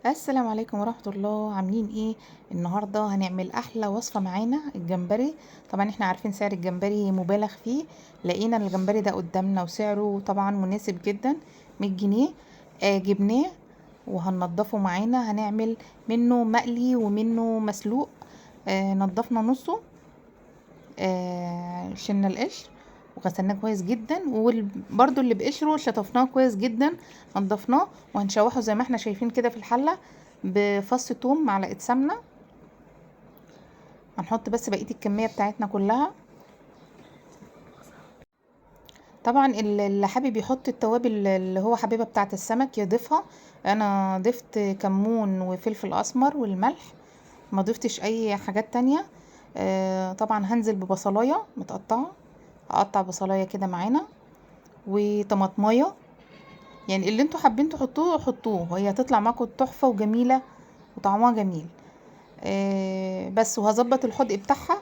السلام عليكم ورحمة الله، عاملين ايه؟ النهاردة هنعمل احلى وصفة معانا الجمبري. طبعا احنا عارفين سعر الجمبري مبالغ فيه. لقينا الجمبري ده قدامنا وسعره طبعا مناسب جدا، 100 جنيه. جبناه وهننضفه معانا، هنعمل منه مقلي ومنه مسلوق. نضفنا نصه، شلنا القشر وغسلناه كويس جدا، وبرده اللي بقشره شطفناه كويس جدا، نضفناه وهنشوحه زي ما احنا شايفين كده في الحله بفص توم، معلقه سمنه. هنحط بس بقيه الكميه بتاعتنا كلها. طبعا اللي حابب يحط التوابل اللي هو حبيبها بتاعه السمك يضيفها. انا ضفت كمون وفلفل اسمر والملح، ما ضفتش اي حاجات تانية. طبعا هنزل ببصلايه متقطعه، اقطع بصلايه كده معانا وطماطمايه، يعني اللي انتوا حابين تحطوه حطوه، هي هتطلع معاكم تحفه وجميله وطعمها جميل. بس وهظبط الحدق بتاعها،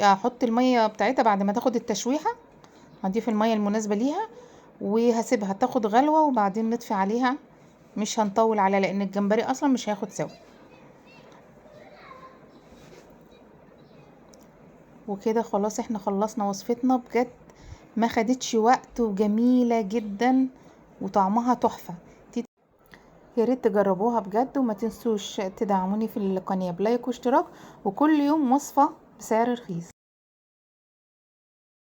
هحط الميه بتاعتها بعد ما تاخد التشويحه. هضيف الميه المناسبه ليها وهسيبها تاخد غلوه وبعدين نطفي عليها. مش هنطول عليها لان الجمبري اصلا مش هياخد سوا. وكده خلاص احنا خلصنا وصفتنا بجد، ما خدتش وقت وجميله جدا وطعمها تحفه. يا ريت تجربوها بجد، وما تنسوش تدعموني في القناة بلايك واشتراك، وكل يوم وصفة بسعر رخيص.